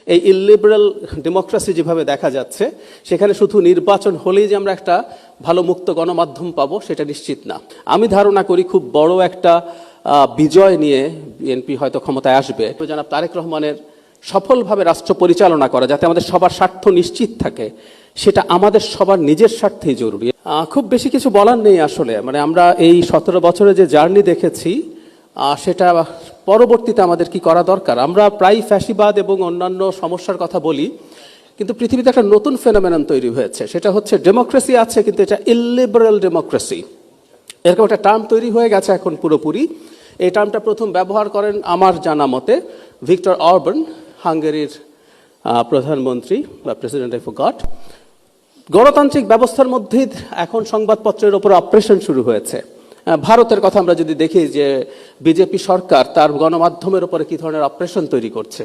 এই ইলিবারাল ডেমোক্রেসি যেভাবে দেখা যাচ্ছে, সেখানে শুধু নির্বাচন হলেই যে আমরা একটা ভালো মুক্ত গণমাধ্যম পাবো সেটা নিশ্চিত না। আমি ধারণা করি খুব বড় একটা বিজয় নিয়ে বিএনপি হয়তো ক্ষমতায় আসবে। জনাব তারেক রহমানের সফলভাবে রাষ্ট্র পরিচালনা করা, যাতে আমাদের সবার স্বার্থ নিশ্চিত থাকে, সেটা আমাদের সবার নিজের স্বার্থেই জরুরি। খুব বেশি কিছু বলার নেই আসলে। মানে আমরা এই 17 বছরে যে জার্নি দেখেছি, সেটা পরবর্তীতে আমাদের কি করা দরকার। আমরা প্রায় ফ্যাসিবাদ এবং অন্যান্য সমস্যার কথা বলি, কিন্তু পৃথিবীতে একটা নতুন ফেনোমেনন তৈরি হয়েছে, সেটা হচ্ছে ডেমোক্রেসি আছে কিন্তু এটা ইলিবারাল ডেমোক্রেসি। এরকম একটা টার্ম তৈরি হয়ে গেছে এখন পুরোপুরি। এই টার্মটা প্রথম ব্যবহার করেন আমার জানা মতে ভিক্টর অরবান, হাঙ্গেরির প্রধানমন্ত্রী বা প্রেসিডেন্ট, আই ফরগট। গণতান্ত্রিক ব্যবস্থার মধ্যেই এখন সংবাদপত্রের ওপর অপারেশন শুরু হয়েছে। ভারতের কথা আমরা যদি দেখি যে বিজেপি সরকার তার গণমাধ্যমের উপরে কি ধরনের অপারেশন তৈরি করছে।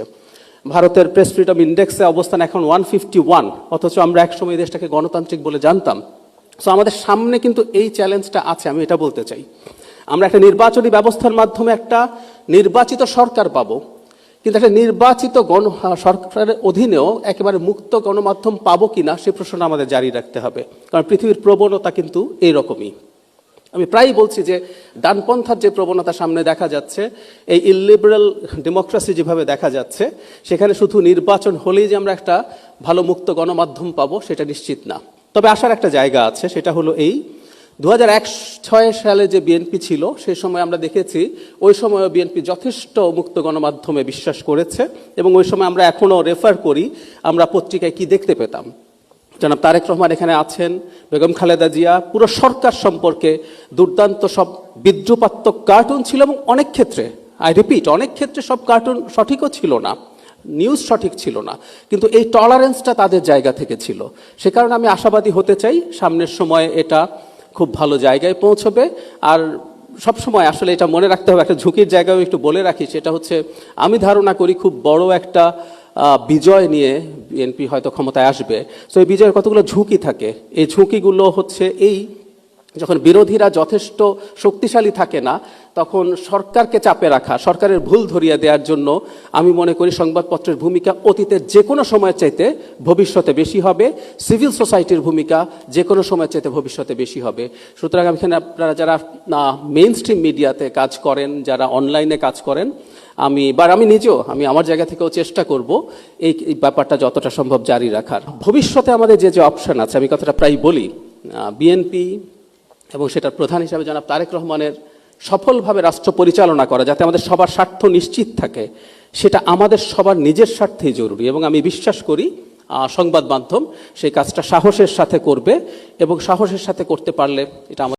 ভারতের প্রেস ফ্রিডম ইন্ডেক্সে অবস্থান এখন 151, অথচ আমরা একসময় দেশটাকে গণতান্ত্রিক বলে জানতাম। সো আমাদের সামনে কিন্তু এই চ্যালেঞ্জটা আছে, আমি এটা বলতে চাই। আমরা একটা নির্বাচনী ব্যবস্থার মাধ্যমে একটা নির্বাচিত সরকার পাবো, কিন্তু একটা নির্বাচিত সরকারের অধীনেও একেবারে মুক্ত গণমাধ্যম পাবো কিনা সে প্রশ্নটা আমাদের জারি রাখতে হবে, কারণ পৃথিবীর প্রবণতা কিন্তু এইরকমই। আমি প্রায়ই বলছি যে ডানপন্থার যে প্রবণতা সামনে দেখা যাচ্ছে, এই ইলিবারাল ডেমোক্রেসি যেভাবে দেখা যাচ্ছে, সেখানে শুধু নির্বাচন হলেই যে আমরা একটা ভালো মুক্ত গণমাধ্যম পাবো সেটা নিশ্চিত না। তবে আসার একটা জায়গা আছে, সেটা হলো এই 2006 সালে যে বিএনপি ছিল, সেই সময় আমরা দেখেছি ওই সময় বিএনপি যথেষ্ট মুক্ত গণমাধ্যমে বিশ্বাস করেছে, এবং ওই সময় আমরা এখনও রেফার করি আমরা পত্রিকায় কি দেখতে পেতাম। জনাব তারেক রহমান এখানে আছেন, বেগম খালেদা জিয়া, পুরো সরকার সম্পর্কে দুর্দান্ত সব বিদ্রুপাত্মক কার্টুন ছিল, এবং অনেক ক্ষেত্রে, আই রিপিট, অনেক ক্ষেত্রে সব কার্টুন সঠিকও ছিল না, নিউজ সঠিক ছিল না, কিন্তু এই টলারেন্সটা তাদের জায়গা থেকে ছিল। সে কারণে আমি আশাবাদী হতে চাই সামনের সময়ে এটা খুব ভালো জায়গায় পৌঁছবে। আর সবসময় আসলে এটা মনে রাখতে হবে, একটা ঝুঁকির জায়গায় একটু বলে রাখি, সেটা হচ্ছে আমি ধারণা করি খুব বড় একটা বিজয় নিয়ে বিএনপি হয়তো ক্ষমতায় আসবে। সো এই বিজয়ের কতগুলো ঝুঁকি থাকে। এই ঝুঁকিগুলো হচ্ছে এই, যখন বিরোধীরা যথেষ্ট শক্তিশালী থাকে না, তখন সরকারকে চাপে রাখা, সরকারের ভুল ধরিয়ে দেওয়ার জন্য আমি মনে করি সংবাদপত্রের ভূমিকা অতীতের যে কোনো সময়ের চাইতে ভবিষ্যতে বেশি হবে। সিভিল সোসাইটির ভূমিকা যে কোনো সময়ের চাইতে ভবিষ্যতে বেশি হবে। সুতরাং এখানে আপনারা যারা মেইন স্ট্রিম মিডিয়াতে কাজ করেন, যারা অনলাইনে কাজ করেন, আমি নিজেও আমার জায়গা থেকেও চেষ্টা করব এই ব্যাপারটা যতটা সম্ভব জারি রাখার। ভবিষ্যতে আমাদের যে অপশন আছে, আমি কথাটা প্রায় বলি, বিএনপি এবং সেটার প্রধান হিসাবে জনাব তারেক রহমানের সফলভাবে রাষ্ট্র পরিচালনা করা, যাতে আমাদের সবার স্বার্থ নিশ্চিত থাকে, সেটা আমাদের সবার নিজের স্বার্থেই জরুরি। এবং আমি বিশ্বাস করি সংবাদ মাধ্যম সেই কাজটা সাহসের সাথে করবে, এবং সাহসের সাথে করতে পারলে এটা